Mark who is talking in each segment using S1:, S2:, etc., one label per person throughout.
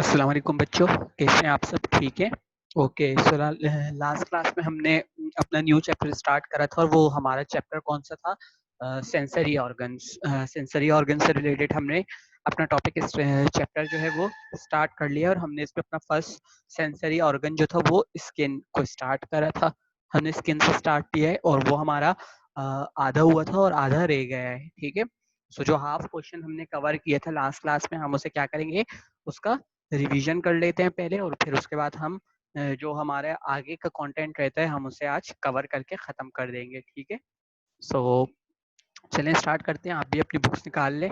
S1: अस्सलाम वालेकुम बच्चों, कैसे हैं आप सब? ठीक है। ओके, सो लास्ट क्लास में हमने अपना न्यू चैप्टर स्टार्ट करा था और वो हमारा चैप्टर कौन सा था? Sensory organs. सेंसरी ऑर्गन से रिलेटेड हमने अपना टॉपिक इस चैप्टर जो है वो स्टार्ट कर लिया और हमने इसमें अपना फर्स्ट सेंसरी ऑर्गन जो था वो स्किन को स्टार्ट करा था। हमने स्किन से स्टार्ट किया है और वो हमारा आधा हुआ था और आधा रह गया है। ठीक है। सो जो हाफ क्वेश्चन हमने कवर किया था लास्ट क्लास में, हम उसे क्या करेंगे, उसका रिवीजन कर लेते हैं पहले और फिर उसके बाद हम जो हमारे आगे का कंटेंट रहता है हम उसे आज कवर करके ख़त्म कर देंगे। ठीक है। सो चलें स्टार्ट करते हैं। आप भी अपनी बुक्स निकाल लें।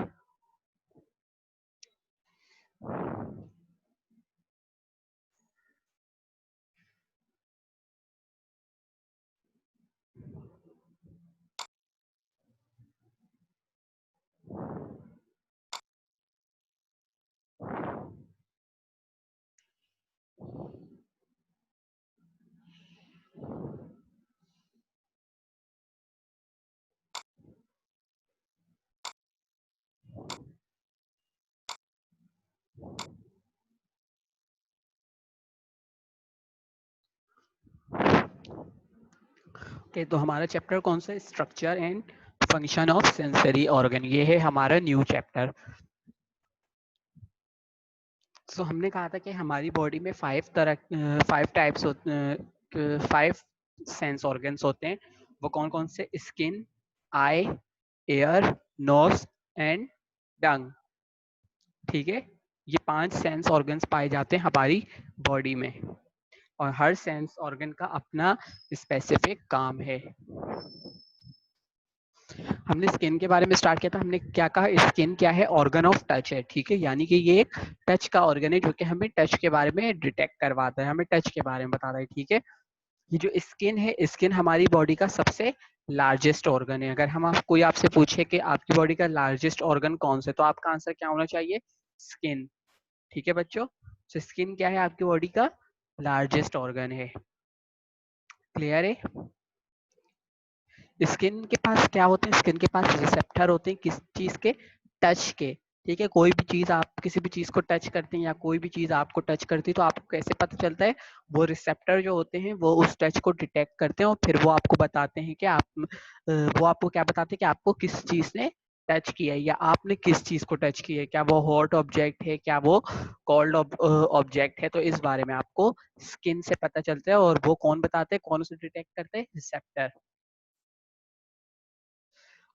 S1: ओके, तो हमारा चैप्टर कौन सा? Structure and function of sensory organ. ये है हमारा न्यू चैप्टर। सो हमने कहा था कि हमारी बॉडी में फाइव टाइप्स होते, 5 सेंस ऑर्गन्स होते हैं। वो कौन कौन से? Skin, eye, ear, nose and tongue. ठीक है। ये 5 सेंस ऑर्गन्स पाए जाते हैं हमारी बॉडी में और हर सेंस ऑर्गन का अपना स्पेसिफिक काम है। हमने स्किन के बारे में स्टार्ट किया था। हमने क्या कहा? स्किन क्या है? ऑर्गन ऑफ टच है। ठीक है। यानी कि ये एक टच का ऑर्गन है जो कि हमें टच के बारे में डिटेक्ट करवाता है, हमें टच के बारे में बताता है। ठीक है। ये जो स्किन है, स्किन हमारी बॉडी का सबसे लार्जेस्ट ऑर्गन है। अगर कोई आपसे पूछे कि आपकी बॉडी का लार्जेस्ट ऑर्गन कौन सा है, तो आपका आंसर क्या होना चाहिए? स्किन। ठीक है बच्चों। तो स्किन क्या है? आपकी बॉडी का लार्जेस्ट ऑर्गन है। क्लियर है? स्किन के पास क्या होते हैं? स्किन के पास रिसेप्टर होते हैं। किस चीज के? टच के। ठीक है। कोई भी चीज, आप किसी भी चीज को टच करते हैं या कोई भी चीज आपको टच करती है तो आपको कैसे पता चलता है? वो रिसेप्टर जो होते हैं वो उस टच को डिटेक्ट करते हैं और फिर वो आपको बताते हैं कि वो आपको क्या बताते हैं कि आपको किस चीज ने टच किया है या आपने किस चीज को टच किया है। क्या वो हॉट ऑब्जेक्ट है, क्या वो कोल्ड ऑब्जेक्ट है? तो इस बारे में आपको स्किन से पता चलता है। और वो कौन बताते हैं, कौन उसे डिटेक्ट करते हैं? रिसेप्टर।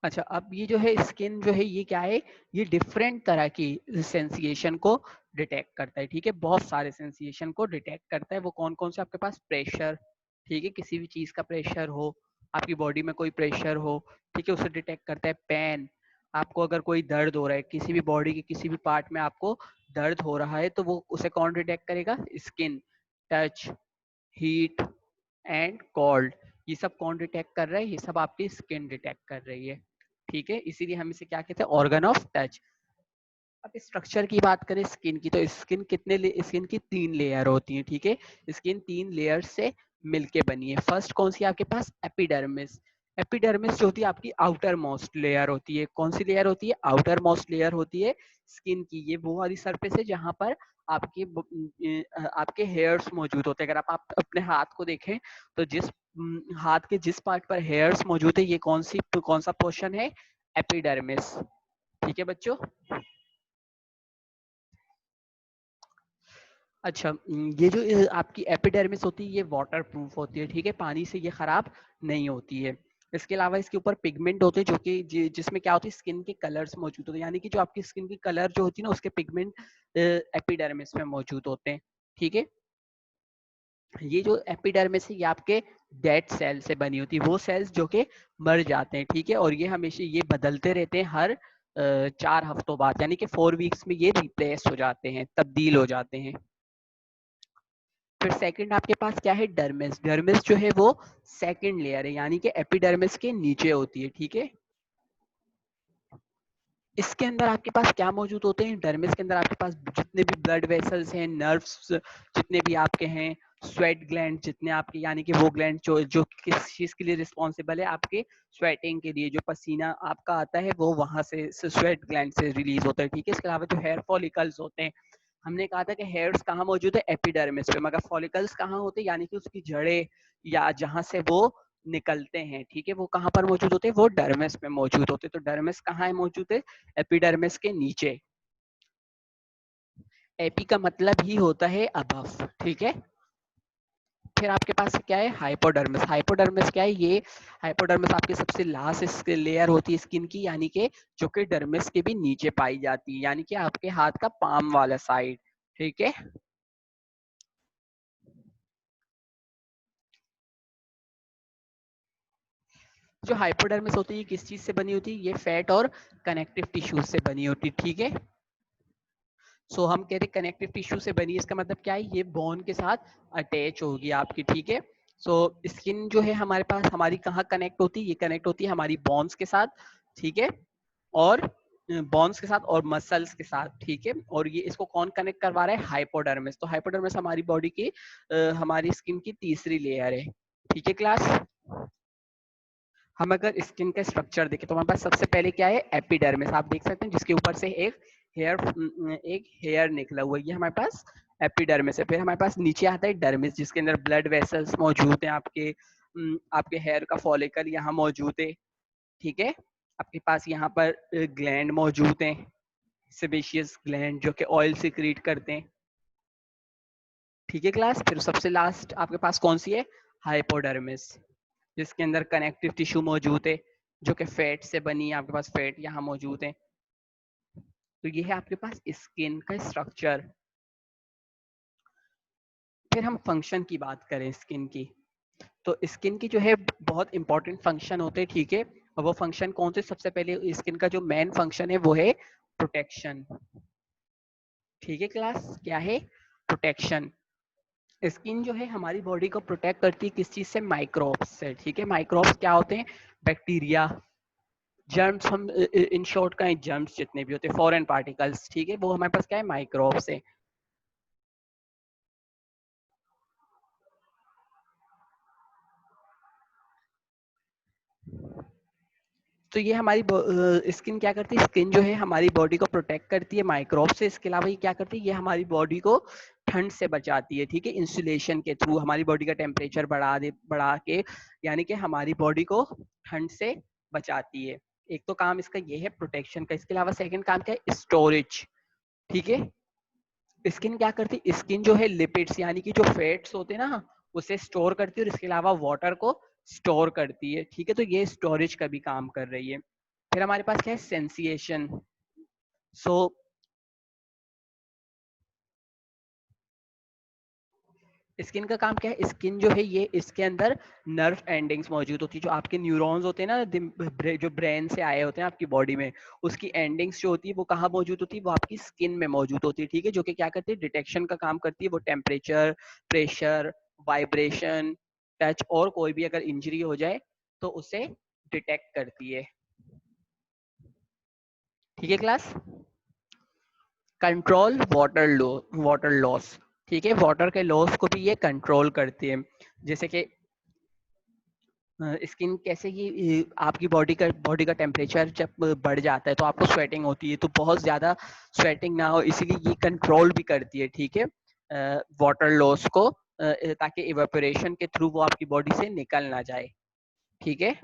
S1: अच्छा, अब ये जो है स्किन जो है ये क्या है? ये डिफरेंट तरह की सेंसिएशन को डिटेक्ट करता है। ठीक है। बहुत सारे सेंसिएशन को डिटेक्ट करता है। वो कौन कौन से? आपके पास प्रेशर। ठीक है। किसी भी चीज का प्रेशर हो, आपकी बॉडी में कोई प्रेशर हो, ठीक है, उसे डिटेक्ट करता है। पेन, आपको अगर कोई दर्द हो रहा है, किसी भी बॉडी के किसी भी पार्ट में आपको दर्द हो रहा है, तो वो उसे कौन डिटेक्ट करेगा? Skin. Touch, heat and cold, ये सब कौन डिटेक्ट कर रहा है? ये सब आपकी स्किन डिटेक्ट कर रही है। ठीक है। इसीलिए हम इसे क्या कहते हैं? Organ of touch. अब स्ट्रक्चर की बात करें स्किन की, तो स्किन की 3 लेयर होती हैं। ठीक है। स्किन 3 लेयर से मिलके बनी है। फर्स्ट कौन सी आपके पास? एपिडर्मिस। एपिडर्मिस जो होती है आपकी आउटर मोस्ट लेयर होती है। कौन सी लेयर होती है? आउटर मोस्ट लेयर होती है स्किन की। ये वो वाली सरफेस है जहां पर आपके हेयर्स मौजूद होते हैं। अगर आप अपने हाथ को देखें तो हाथ के जिस पार्ट पर हेयर्स मौजूद है, ये कौन सा पोर्शन है? एपिडर्मिस। ठीक है बच्चों। अच्छा, ये जो आपकी एपिडर्मिस होती है ये वाटर प्रूफ होती है। ठीक है। पानी से ये खराब नहीं होती है। इसके अलावा इसके ऊपर पिगमेंट होते हैं जो कि जिसमें क्या होती है? स्किन के कलर्स मौजूद होते हैं। यानी कि जो आपकी स्किन की कलर जो होती है ना, उसके पिगमेंट एपिडर्मिस में मौजूद होते हैं। ठीक है। ये जो एपिडर्मिस है ये आपके डेड सेल से बनी होती है, वो सेल्स जो कि मर जाते हैं। ठीक है। और ये हमेशा ये बदलते रहते हैं हर 4 हफ्तों बाद, यानी कि 4 वीक्स में ये रिप्लेस हो जाते हैं, तब्दील हो जाते हैं। फिर सेकंड आपके पास क्या है? डर्मिस। डर्मिस जो है वो सेकंड लेयर है, यानी कि एपिडर्मिस के नीचे होती है। ठीक है। इसके अंदर आपके पास क्या मौजूद होते हैं? डर्मिस के अंदर आपके पास जितने भी ब्लड वेसल्स हैं, नर्व्स जितने भी आपके हैं, स्वेट ग्लैंड जितने आपके, यानी कि वो ग्लैंड जो किस चीज के लिए रिस्पॉन्सिबल है? आपके स्वेटिंग के लिए। जो पसीना आपका आता है वो वहां से स्वेट ग्लैंड से रिलीज होता है। ठीक है। इसके अलावा जो हेयर फॉलिकल्स होते हैं, हमने कहा था कि हेयर्स कहाँ मौजूद है, एपिडर्मिस पे, मगर फॉलिकल्स कहाँ होते हैं, यानी कि उसकी जड़ें या जहाँ से वो निकलते हैं, ठीक है, वो कहाँ पर मौजूद होते हैं, वो डर्मिस में मौजूद होते हैं। तो डर्मिस कहाँ है मौजूद है, एपिडर्मिस के नीचे। एपी का मतलब ही होता है अबव, ठीक है। फिर आपके पास क्या है, हाइपोडर्मिस। हाइपोडर्मिस क्या है, ये हाइपोडर्मिस आपके सबसे लास्ट लेयर होती है स्किन की, यानी कि जो कि डर्मिस के भी नीचे पाई जाती है, यानी कि आपके हाथ का पाम वाला साइड, ठीक है। जो हाइपोडर्मिस होती है किस चीज से बनी होती है, ये फैट और कनेक्टिव टिश्यूज से बनी होती है, ठीक है। सो हम कहते हैं कनेक्टिव टिश्यू से बनी, इसका मतलब क्या है, ये बोन के साथ अटैच होगी आपकी, ठीक है। सो स्किन जो है हमारे पास, हमारी कहाँ कनेक्ट होती है, ये कनेक्ट होती है हमारी बोन्स के साथ, ठीक है, और बोन्स के साथ और मसल्स के साथ, ठीक है। और ये इसको कौन कनेक्ट करवा रहा है, हाइपोडर्मिस। तो हाइपोडर्मिस हमारी बॉडी की हमारी स्किन की तीसरी लेयर है, ठीक है क्लास। हम अगर स्किन का स्ट्रक्चर देखें तो हमारे पास सबसे पहले क्या है, एपिडर्मिस, आप देख सकते हैं जिसके ऊपर से एक हेयर निकला हुआ है, ये हमारे पास एपिडर्मिस है। फिर हमारे पास नीचे आता है डर्मिस, जिसके अंदर ब्लड वेसल्स मौजूद हैं, आपके हेयर का फॉलिकल यहाँ मौजूद है, ठीक है। आपके पास यहाँ पर ग्लैंड मौजूद हैं, सेबेशियस ग्लैंड, जो कि ऑयल सिक्रीट करते हैं, ठीक है क्लास। फिर सबसे लास्ट आपके पास कौन सी है, हाइपोडर्मिस, जिसके अंदर कनेक्टिव टिश्यू मौजूद है, जो कि फैट से बनी है, आपके पास फैट यहाँ मौजूद है। तो ये है आपके पास स्किन का स्ट्रक्चर। फिर हम फंक्शन की बात करें स्किन की, तो स्किन की जो है बहुत इंपॉर्टेंट फंक्शन होते हैं, ठीक है। और वो फंक्शन कौन से, सबसे पहले स्किन का जो मेन फंक्शन है वो है प्रोटेक्शन, ठीक है क्लास, क्या है, प्रोटेक्शन। स्किन जो है हमारी बॉडी को प्रोटेक्ट करती है किस चीज से, माइक्रोब्स से, ठीक है। माइक्रोब्स क्या होते हैं, बैक्टीरिया, जर्म्स, हम इन शॉर्ट का जर्म्स जितने भी होते हैं, फॉरेन पार्टिकल्स, ठीक है, वो हमारे पास क्या है, माइक्रोब्स है। तो ये हमारी स्किन क्या करती है, स्किन जो है हमारी बॉडी को प्रोटेक्ट करती है माइक्रोब से। इसके अलावा ये क्या करती है, ये हमारी बॉडी को ठंड से बचाती है, ठीक है, इंसुलेशन के थ्रू हमारी बॉडी का टेम्परेचर बढ़ा के, यानी कि हमारी बॉडी को ठंड से बचाती है। एक तो काम इसका ये है प्रोटेक्शन का। इसके अलावा सेकंड काम क्या है, स्टोरेज, ठीक है। स्किन क्या करती है, स्किन जो है लिपिड्स यानी कि जो फैट्स होते हैं ना, उसे स्टोर करती है, और इसके अलावा वाटर को स्टोर करती है, ठीक है। तो ये स्टोरेज का भी काम कर रही है। फिर हमारे पास क्या है, सेंसिएशन। सो स्किन का काम क्या है, स्किन जो है ये इसके अंदर नर्व एंडिंग्स मौजूद होती है, जो आपके न्यूरॉन्स होते हैं ना, जो ब्रेन से आए होते हैं आपकी बॉडी में, उसकी एंडिंग्स जो होती है वो कहाँ मौजूद होती है, वो आपकी स्किन में मौजूद होती है, ठीक है। जो कि क्या करती है, डिटेक्शन का काम करती है, वो टेम्परेचर, प्रेशर, वाइब्रेशन, टच, और कोई भी अगर इंजरी हो जाए तो उसे डिटेक्ट करती है, ठीक है क्लास। कंट्रोल वाटर लॉस, ठीक है, वाटर के लॉस को भी ये कंट्रोल करती है। जैसे कि स्किन कैसे, ये आपकी बॉडी का टेम्परेचर जब बढ़ जाता है तो आपको स्वेटिंग होती है, तो बहुत ज़्यादा स्वेटिंग ना हो, इसीलिए ये कंट्रोल भी करती है, ठीक है, वाटर लॉस को, ताकि इवेपोरेशन के थ्रू वो आपकी बॉडी से निकल ना जाए, ठीक है।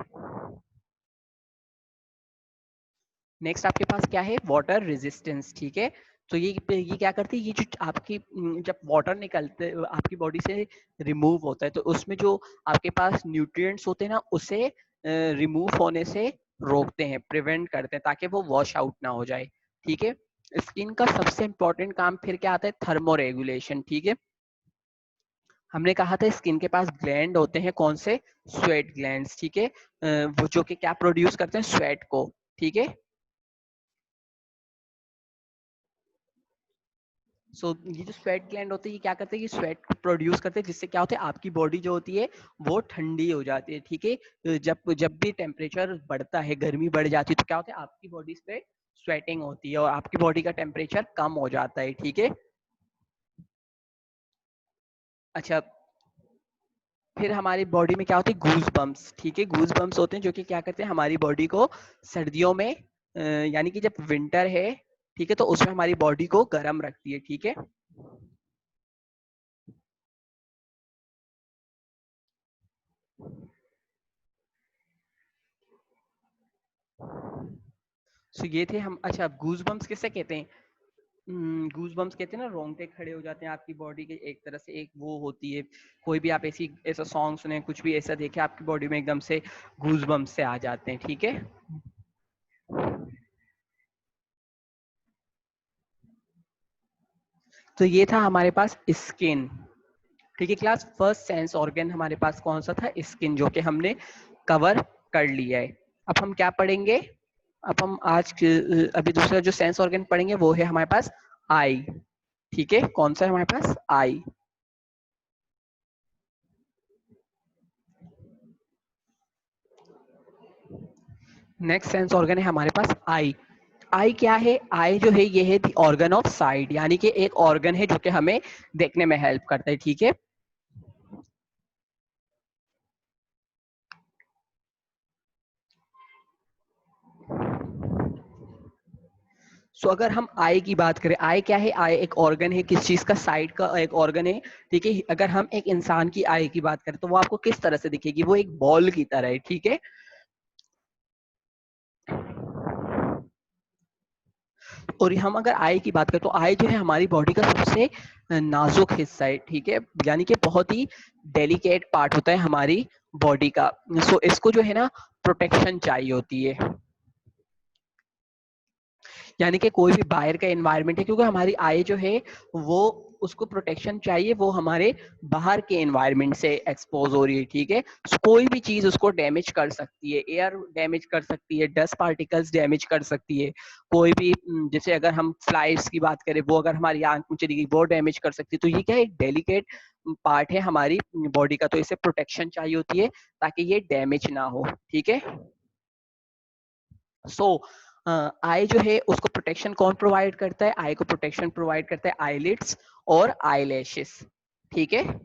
S1: नेक्स्ट आपके पास क्या है, वाटर रेजिस्टेंस, ठीक है। तो ये क्या करती है, ये जो आपकी जब वाटर निकलते आपकी बॉडी से रिमूव होता है, तो उसमें जो आपके पास न्यूट्रिएंट्स होते हैं ना, उसे रिमूव होने से रोकते हैं, प्रिवेंट करते हैं, ताकि वो वॉश आउट ना हो जाए, ठीक है। स्किन का सबसे इंपॉर्टेंट काम फिर क्या आता है, थर्मो रेगुलेशन, ठीक है। हमने कहा था स्किन के पास ग्लैंड होते हैं, कौन से, स्वेट ग्लैंड्स, ठीक है, वो जो कि क्या प्रोड्यूस करते हैं, स्वेट को, ठीक है। ये जो स्वेट ग्लैंड होते हैं, ये क्या करते हैं, ये स्वेट प्रोड्यूस करते हैं, जिससे क्या होता है, आपकी बॉडी जो होती है वो ठंडी हो जाती है, ठीक है। जब जब भी टेम्परेचर बढ़ता है, गर्मी बढ़ जाती है, तो क्या होता है, आपकी बॉडी पे स्वेटिंग होती है और आपकी बॉडी का टेम्परेचर कम हो जाता है, ठीक है। अच्छा, फिर हमारी बॉडी में क्या होती है, गूज बम्प्स, ठीक है, गूज बम्प्स होते हैं, जो कि क्या करते हैं, हमारी बॉडी को सर्दियों में यानी कि जब विंटर है, ठीक है, तो उसमें हमारी बॉडी को गर्म रखती है। ठीक है, सो ये थे हम। अच्छा, गूज बम्स किसे कहते हैं? गूज बम्स कहते हैं ना, रोंगटे खड़े हो जाते हैं आपकी बॉडी के, एक तरह से एक वो होती है। कोई भी आप ऐसा सॉन्ग सुने, कुछ भी ऐसा देखे, आपकी बॉडी में एकदम से गूज बम्स से आ जाते हैं। ठीक है, तो ये था हमारे पास स्किन। ठीक है क्लास, फर्स्ट सेंस ऑर्गन हमारे पास कौन सा था? स्किन, जो कि हमने कवर कर लिया है। अब हम क्या पढ़ेंगे? अब हम अभी दूसरा जो सेंस ऑर्गन पढ़ेंगे वो है हमारे पास आई। ठीक है, कौन सा है हमारे पास? आई। नेक्स्ट सेंस ऑर्गन है हमारे पास आई। आई क्या है? आई जो है ये है दी ऑर्गन ऑफ साइट, यानी कि एक ऑर्गन है जो कि हमें देखने में हेल्प करता है। ठीक है, अगर हम आई की बात करें, आई क्या है? आई एक ऑर्गन है, किस चीज का? साइड का एक ऑर्गन है। ठीक है, अगर हम एक इंसान की आई की बात करें तो वो आपको किस तरह से दिखेगी? वो एक बॉल की तरह है। ठीक है, और हम अगर आई की बात करें तो आई जो है हमारी बॉडी का सबसे नाजुक हिस्सा है। ठीक है, यानी कि बहुत ही डेलिकेट पार्ट होता है हमारी बॉडी का। इसको जो है ना प्रोटेक्शन चाहिए होती है, यानी कि कोई भी बाहर का एनवायरनमेंट है, क्योंकि हमारी आई जो है वो, उसको प्रोटेक्शन चाहिए, वो हमारे बाहर के एनवायरनमेंट से एक्सपोज हो रही है। ठीक है, कोई भी चीज उसको डैमेज कर सकती है, एयर डैमेज कर सकती है, डस्ट पार्टिकल्स डैमेज कर सकती है, कोई भी जैसे अगर हम फ्लाइट्स की बात करें, वो अगर हमारी आंख में चली गई वो डैमेज कर सकती है। तो ये क्या है? एक डेलिकेट पार्ट है हमारी बॉडी का, तो इसे प्रोटेक्शन चाहिए होती है ताकि ये डैमेज ना हो। ठीक है, सो आई जो है उसको प्रोटेक्शन कौन प्रोवाइड करता है? आई को प्रोटेक्शन प्रोवाइड करता है आईलिड्स और आईलैशेस। ठीक है,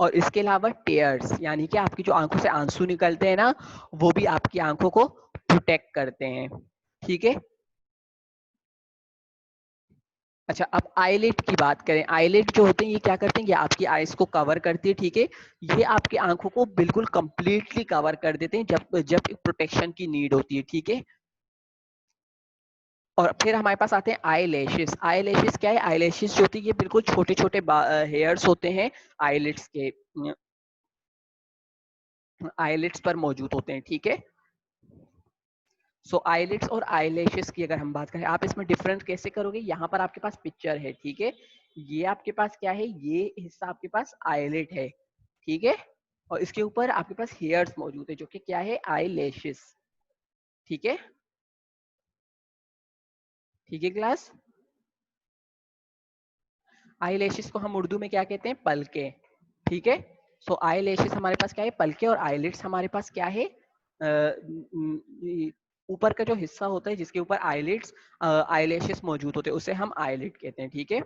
S1: और इसके अलावा टेयर्स, यानी कि आपकी जो आंखों से आंसू निकलते हैं ना, वो भी आपकी आंखों को प्रोटेक्ट करते हैं। ठीक है, अच्छा, अब आईलिड की बात करें। आईलिड जो होते हैं ये क्या करते हैं? ये आपकी आईज को कवर करती है। ठीक है, ये आपकी आंखों को बिल्कुल कंप्लीटली कवर कर देते हैं जब जब प्रोटेक्शन की नीड होती है। ठीक है, और फिर हमारे पास आते हैं आई लैशेस। आई लैशेस क्या है? आई लैशेस जो होती है ये बिल्कुल छोटे छोटे हेयर्स होते हैं आईलिड्स के, आईलिड्स पर मौजूद होते हैं। ठीक है, सो आईलिड्स और आई लैशेस की अगर हम बात करें, आप इसमें डिफरेंस कैसे करोगे? यहाँ पर आपके पास पिक्चर है। ठीक है, ये आपके पास क्या है? ये हिस्सा आपके पास आईलिड है। ठीक है, और इसके ऊपर आपके पास हेयर्स मौजूद है जो कि क्या है? Eye lashes. ठीक है, ठीक है क्लास, आई लैशेस को हम उर्दू में क्या कहते हैं? पलके। ठीक है, सो आई लैशेस हमारे पास क्या है? पलके। और आईलिड्स हमारे पास क्या है? ऊपर का जो हिस्सा होता है जिसके ऊपर आईलिड्स आई लैशेस मौजूद होते हैं उसे हम आईलिड कहते हैं। ठीक है,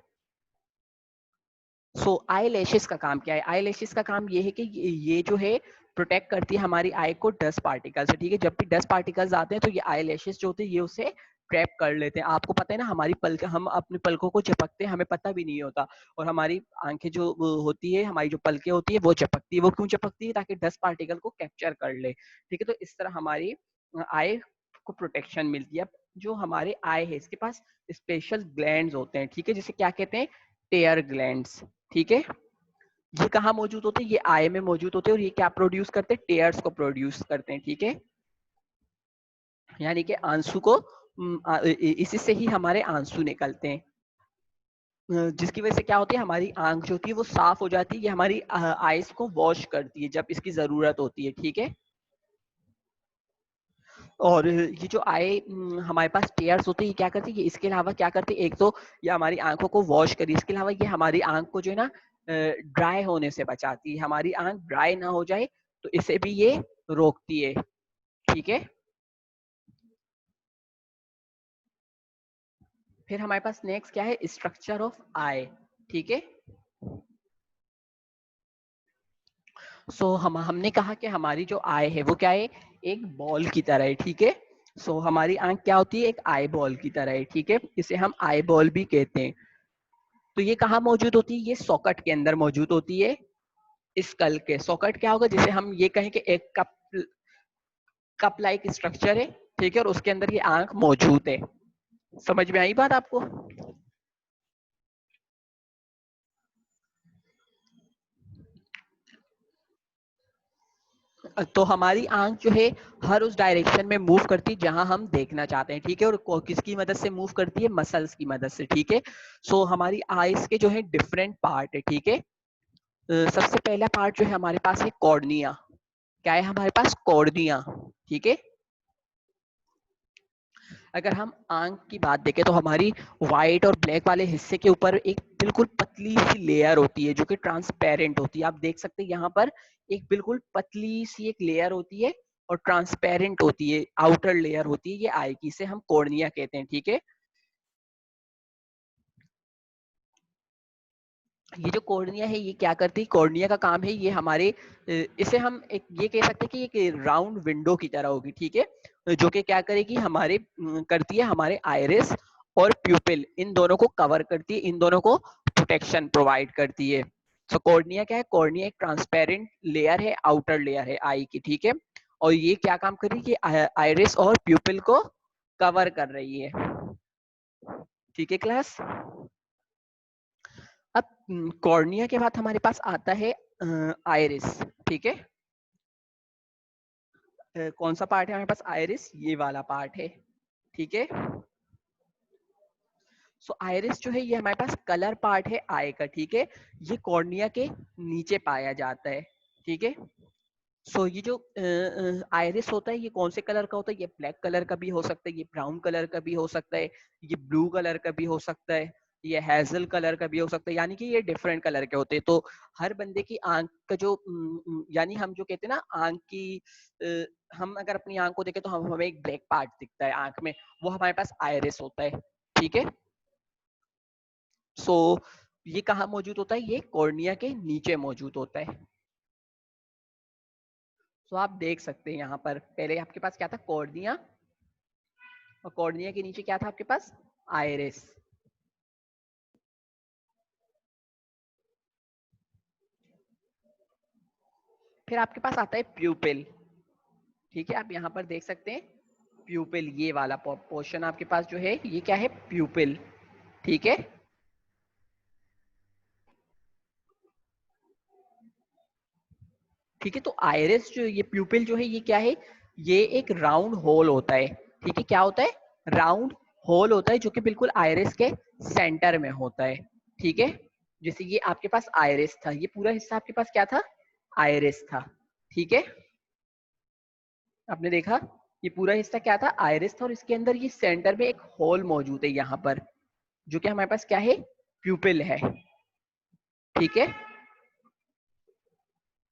S1: सो आई लैशेस का काम क्या है? आई लैशेस का काम ये है कि ये जो है प्रोटेक्ट करती है हमारी आई को डस्ट पार्टिकल से। ठीक है, जब भी डस्ट पार्टिकल्स आते हैं तो ये आई लैशेस जो होते हैं ये उसे ट्रैप कर लेते हैं। आपको पता है ना, हमारी पलक, हम अपने पलकों को झपकते हैं, हमें पता भी नहीं होता। और हमारी आंखें जो वो होती है, हमारी जो पलकें होती है वो झपकती है। वो क्यों झपकती है? ताकि डस्ट पार्टिकल को कैप्चर कर ले। ठीक है, तो इस तरह हमारी आई को प्रोटेक्शन मिलती है। अब जो हमारे आई है इसके पास स्पेशल ग्लैंड्स होते हैं। ठीक है, जिसे क्या कहते हैं? टेयर ग्लैंड्स। ठीक है, ये कहाँ मौजूद होते हैं? ये आई में मौजूद होते हैं, और ये क्या प्रोड्यूस करते हैं? टेयर्स को प्रोड्यूस करते हैं। ठीक है, यानी कि आंसू को, इसी से ही हमारे आंसू निकलते हैं, जिसकी वजह से क्या होती है? हमारी आंख जो होती है वो साफ हो जाती है। ये हमारी आईज को वॉश करती है जब इसकी जरूरत होती है। ठीक है, और ये जो आई हमारे पास टेयर्स होते हैं ये क्या करती है? ये इसके अलावा क्या करती है? एक तो ये हमारी आंखों को वॉश करी, इसके अलावा ये हमारी आंख को जो है ना ड्राई होने से बचाती है। हमारी आंख ड्राई ना हो जाए तो इसे भी ये रोकती है। ठीक है, फिर हमारे पास नेक्स्ट क्या है? स्ट्रक्चर ऑफ आई। ठीक है, हमने कहा कि हमारी जो आई है वो क्या है? एक बॉल की तरह है। ठीक है, हमारी आंख क्या होती है, एक आई बॉल की तरह है, ठीक है, इसे हम आई बॉल भी कहते हैं। तो ये कहाँ मौजूद होती है, ये सॉकेट के अंदर मौजूद होती है। स्कल के सॉकेट क्या होगा, जिसे हम ये कहें कि एक कप लाइक स्ट्रक्चर है, ठीक है, और उसके अंदर ये आंख मौजूद है। समझ में आई बात आपको? तो हमारी आंख जो है हर उस डायरेक्शन में मूव करती है जहां हम देखना चाहते हैं, ठीक है, और किसकी मदद से मूव करती है, मसल्स की मदद से, ठीक है। हमारी आईज के जो है डिफरेंट पार्ट है, ठीक है। सबसे पहला पार्ट जो है हमारे पास है कॉर्निया। क्या है हमारे पास, कॉर्निया, ठीक है। अगर हम आंख की बात देखें तो हमारी व्हाइट और ब्लैक वाले हिस्से के ऊपर एक बिल्कुल पतली सी लेयर होती है जो कि ट्रांसपेरेंट होती है। आप देख सकते हैं यहाँ पर एक बिल्कुल पतली सी एक लेयर होती है और ट्रांसपेरेंट होती है, आउटर लेयर होती है, ये आई की, इसे हम कॉर्निया कहते हैं, ठीक है। ये जो कॉर्निया है ये क्या करती है, कॉर्निया का काम है ये हमारे इसे हम एक ये कह सकते हैं कि एक राउंड विंडो की तरह होगी, ठीक है, जो कि क्या करेगी, हमारे करती है हमारे आइरिस और प्यूपिल, इन दोनों को कवर करती है, इन दोनों को प्रोटेक्शन प्रोवाइड करती है। कॉर्निया क्या है, कॉर्निया एक ट्रांसपेरेंट लेयर है, आउटर लेयर है आई की, ठीक है, और ये क्या काम कर रही है, आइरिस और प्यूपिल को कवर कर रही है, ठीक है क्लास। अब कॉर्निया के बाद हमारे पास आता है आइरिस, ठीक है। कौन सा पार्ट है हमारे पास, आइरिस, ये वाला पार्ट है, ठीक है। आइरिस जो है ये हमारे पास कलर पार्ट है आई का, ठीक है, ये कॉर्निया के नीचे पाया जाता है, ठीक है। ये जो आइरिस होता है ये कौन से कलर का होता है, ये ब्लैक कलर का भी हो सकता है, ये ब्राउन कलर का भी हो सकता है, ये ब्लू कलर का भी हो सकता है, ये हेजल कलर का भी हो सकता है, यानी कि ये डिफरेंट कलर के होते हैं। तो हर बंदे की आंख का जो यानी हम जो कहते हैं ना आंख की हम अगर अपनी आंख को देखें तो हमें एक ब्लैक पार्ट दिखता है आंख में, वो हमारे पास आइरिस होता है, ठीक है। सो ये कहाँ मौजूद होता है, ये कॉर्निया के नीचे मौजूद होता है। आप देख सकते हैं यहाँ पर पहले आपके पास क्या था, कॉर्निया, और कॉर्निया के नीचे क्या था आपके पास, आइरिस। फिर आपके पास आता है प्यूपिल, ठीक है, आप यहाँ पर देख सकते हैं प्यूपिल, ये वाला पोर्शन आपके पास जो है ये क्या है, प्यूपिल, ठीक है। ठीक है, तो आइरिस जो ये प्यूपिल जो है ये क्या है, ये एक राउंड होल होता है, ठीक है, क्या होता है, राउंड होल होता है जो कि बिल्कुल आइरिस के सेंटर में होता है, ठीक है। जैसे ये आपके पास आइरिस था, ये पूरा हिस्सा आपके पास क्या था, आइरिस था, ठीक है। आपने देखा ये पूरा हिस्सा क्या था, आइरिस था, और इसके अंदर ये सेंटर में एक होल मौजूद है यहाँ पर, जो कि हमारे पास क्या है, प्यूपिल है, ठीक है।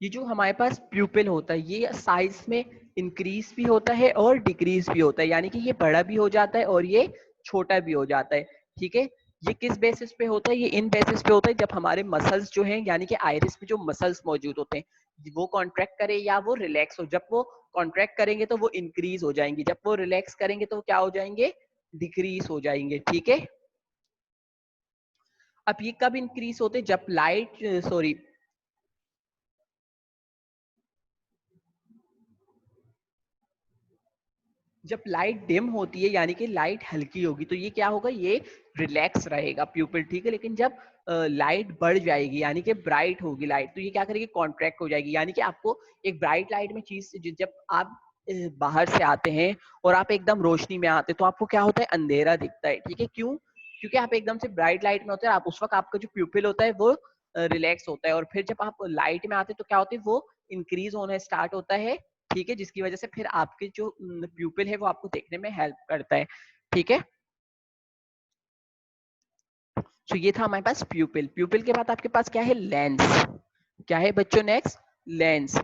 S1: ये जो हमारे पास प्यूपिल होता है ये साइज में इंक्रीज भी होता है और डिक्रीज भी होता है, यानी कि ये बड़ा भी हो जाता है और ये छोटा भी हो जाता है, ठीक है। ये किस बेसिस पे होता है, ये इन बेसिस पे होता है जब हमारे मसल्स जो हैं, यानी कि आइरिस में जो मसल्स मौजूद होते हैं वो कॉन्ट्रैक्ट करे या वो रिलैक्स हो। जब वो कॉन्ट्रैक्ट करेंगे तो वो इंक्रीज हो जाएंगे, जब वो रिलैक्स करेंगे तो क्या हो जाएंगे, डिक्रीज हो जाएंगे, ठीक है। अब ये कब इंक्रीज होते, जब लाइट सॉरी जब लाइट डिम होती है यानी कि लाइट हल्की होगी तो ये क्या होगा, ये रिलैक्स रहेगा प्यूपिल, ठीक है। लेकिन जब लाइट बढ़ जाएगी यानी कि ब्राइट होगी लाइट, तो ये क्या करेगी, कॉन्ट्रैक्ट हो जाएगी, यानी कि आपको एक ब्राइट लाइट में चीज जब आप बाहर से आते हैं और आप एकदम रोशनी में आते हैं तो आपको क्या होता है, अंधेरा दिखता है, ठीक है। क्यों, क्योंकि आप एकदम से ब्राइट लाइट में होते हैं, आप उस वक्त आपका जो प्यूपिल होता है वो रिलैक्स होता है, और फिर जब आप लाइट में आते हैं तो क्या होता है, वो इंक्रीज होना स्टार्ट होता है, ठीक है, जिसकी वजह से फिर आपके जो प्यूपिल है वो आपको देखने में हेल्प करता है, ठीक है। ये था हमारे पास प्यूपिल। प्यूपिल के बाद आपके पास क्या है, लेंस। क्या है बच्चों, नेक्स्ट लेंस।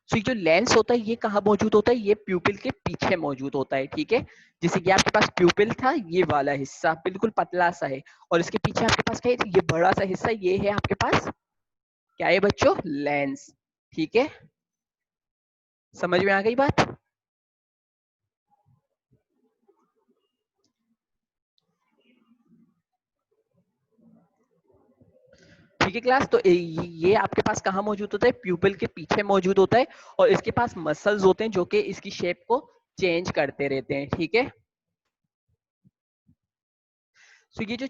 S1: ये जो लेंस होता है ये कहाँ मौजूद होता है, ये प्यूपिल के पीछे मौजूद होता है, ठीक है। जैसे कि आपके पास प्यूपिल था, ये वाला हिस्सा बिल्कुल पतला सा है, और इसके पीछे आपके पास क्या है, ये बड़ा सा हिस्सा, ये है आपके पास क्या है बच्चों, लेंस, ठीक है। समझ में आ गई बात। है क्लास। तो ये आपके पास कहाँ मौजूद होता है, प्यूपिल के पीछे मौजूद होता है, और इसके पास मसल्स होते हैं जो कि इसकी शेप को चेंज करते रहते हैं, ठीक है। तो ये जो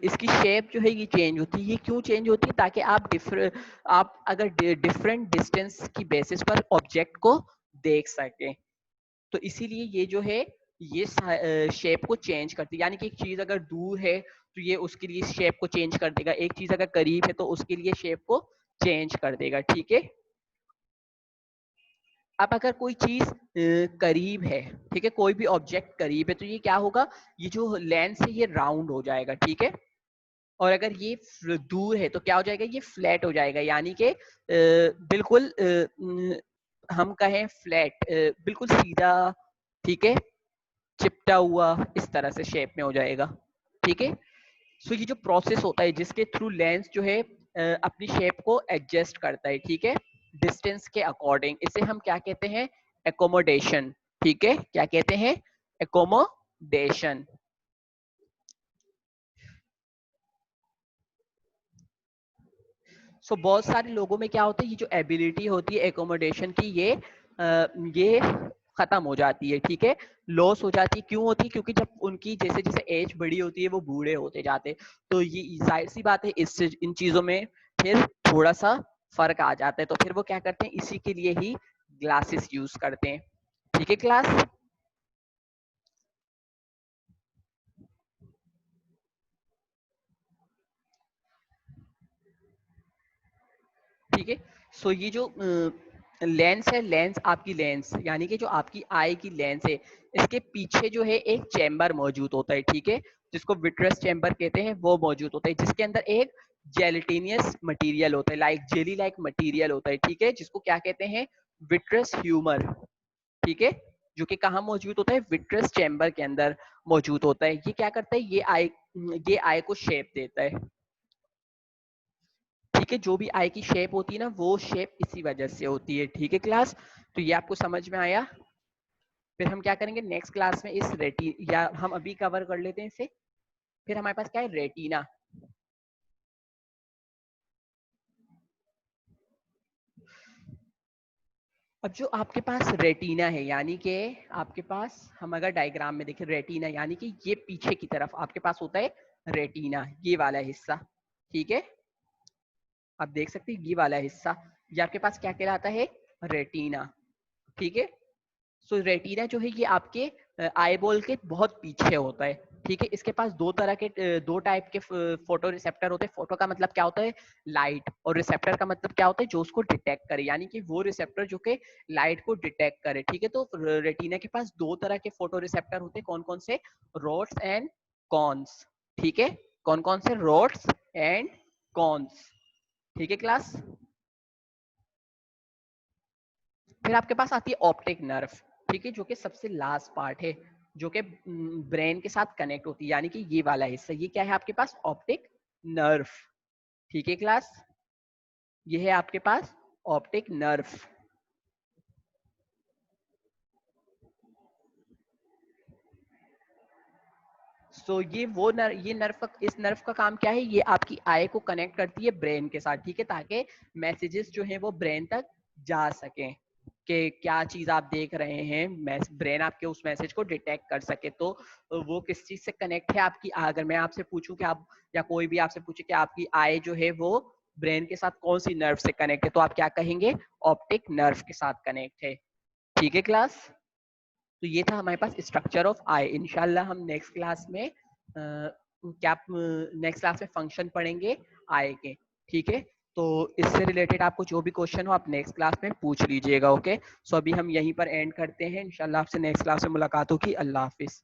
S1: इसकी शेप जो है ये चेंज होती है, ये क्यों चेंज होती है, ताकि आप अगर डिफरेंट डिस्टेंस की बेसिस पर ऑब्जेक्ट को देख सकें। तो इसीलिए ये जो है ये शेप को चेंज करती है, यानी कि एक चीज अगर दूर है तो ये उसके लिए शेप को चेंज कर देगा, एक चीज अगर करीब है तो उसके लिए शेप को चेंज कर देगा, ठीक है। अब अगर कोई चीज करीब है, ठीक है, कोई भी ऑब्जेक्ट करीब है, तो ये क्या होगा, ये जो लेंस है ये राउंड हो जाएगा, ठीक है। और अगर ये दूर है तो क्या हो जाएगा, ये फ्लैट हो जाएगा, यानी कि बिल्कुल हम कहें फ्लैट, बिल्कुल सीधा, ठीक है, चिपटा हुआ इस तरह से शेप में हो जाएगा, ठीक है। सो ये जो प्रोसेस होता है जिसके थ्रू लेंस जो है अपनी शेप को एडजस्ट करता है, ठीक है, डिस्टेंस के अकॉर्डिंग, इसे हम क्या कहते हैं, एकोमोडेशन, ठीक है, क्या कहते हैं, एकोमोडेशन। सो बहुत सारे लोगों में क्या होता है, ये जो एबिलिटी होती है एकोमोडेशन की, ये खत्म हो जाती है, ठीक है, लॉस हो जाती है। क्यों होती है, क्योंकि जब उनकी जैसे जैसे एज बड़ी होती है वो बूढ़े होते जाते, तो ये जाहिर सी बात है, इससे इन चीजों में फिर थोड़ा सा फर्क आ जाता है, तो फिर वो क्या करते हैं, इसी के लिए ही ग्लासेस यूज करते हैं, ठीक है क्लास। ठीक है। सो ये जो लेंस है, लेंस आपकी लेंस यानी कि जो आपकी आई की लेंस है, इसके पीछे जो है एक चैम्बर मौजूद होता है, ठीक है, जिसको विट्रस चैम्बर कहते हैं, वो मौजूद होता है, जिसके अंदर एक जेलेटिनियस मटेरियल होता है, लाइक जेली लाइक मटेरियल होता है, ठीक है, जिसको क्या कहते हैं, विट्रस ह्यूमर, ठीक है, जो कि कहाँ मौजूद होता है, विट्रस चैम्बर के अंदर मौजूद होता है। ये क्या करता है, ये आई को शेप देता है, ठीक है, जो भी आई की शेप होती है ना, वो शेप इसी वजह से होती है, ठीक है क्लास। तो ये आपको समझ में आया। फिर हम क्या करेंगे नेक्स्ट क्लास में, इस रेटी या हम अभी कवर कर लेते हैं इसे। फिर हमारे पास क्या है, रेटिना। अब जो आपके पास रेटिना है, यानी कि आपके पास, हम अगर डायग्राम में देखें, रेटिना यानी कि ये पीछे की तरफ आपके पास होता है रेटिना, ये वाला हिस्सा, ठीक है, आप देख सकते हैं ये वाला हिस्सा, ये आपके पास क्या कहलाता है, रेटिना, ठीक है। सो रेटिना जो है ये आपके आई बॉल के बहुत पीछे होता है, ठीक है। इसके पास दो तरह के दो टाइप के फोटो रिसेप्टर होते हैं। फोटो का मतलब क्या होता है, लाइट, और रिसेप्टर का मतलब क्या होता है, जो उसको डिटेक्ट करे, यानी कि वो रिसेप्टर जो कि लाइट को डिटेक्ट करे, ठीक है। तो रेटिना के पास दो तरह के फोटो रिसेप्टर होते हैं, कौन कौन से, रोड्स एंड कॉन्स, ठीक है, कौन कौन से, रोड्स एंड कॉन्स, ठीक है क्लास। फिर आपके पास आती है ऑप्टिक नर्व, ठीक है, जो कि सबसे लास्ट पार्ट है, जो कि ब्रेन के साथ कनेक्ट होती है, यानी कि ये वाला हिस्सा, ये क्या है आपके पास, ऑप्टिक नर्व, ठीक है क्लास, ये है आपके पास ऑप्टिक नर्व। सो ये वो नर्व, ये नर्व का, इस नर्व का काम क्या है, ये आपकी आई को कनेक्ट करती है ब्रेन के साथ, ठीक है, ताकि मैसेजेस जो है वो ब्रेन तक जा सकें, कि क्या चीज आप देख रहे हैं, ब्रेन आपके उस मैसेज को डिटेक्ट कर सके। तो वो किस चीज से कनेक्ट है आपकी, अगर मैं आपसे पूछूं कि आप, या कोई भी आपसे पूछे कि आपकी आई जो है वो ब्रेन के साथ कौन सी नर्व से कनेक्ट है, तो आप क्या कहेंगे, ऑप्टिक नर्व के साथ कनेक्ट है, ठीक है क्लास। तो ये था हमारे पास स्ट्रक्चर ऑफ आई। इंशाल्लाह हम नेक्स्ट क्लास में क्या नेक्स्ट क्लास में फंक्शन पढ़ेंगे आई के, ठीक है। तो इससे रिलेटेड आपको जो भी क्वेश्चन हो आप नेक्स्ट क्लास में पूछ लीजिएगा, ओके। सो अभी हम यहीं पर एंड करते हैं, इंशाल्लाह आपसे नेक्स्ट क्लास में मुलाकात होगी। अल्लाह हाफिज।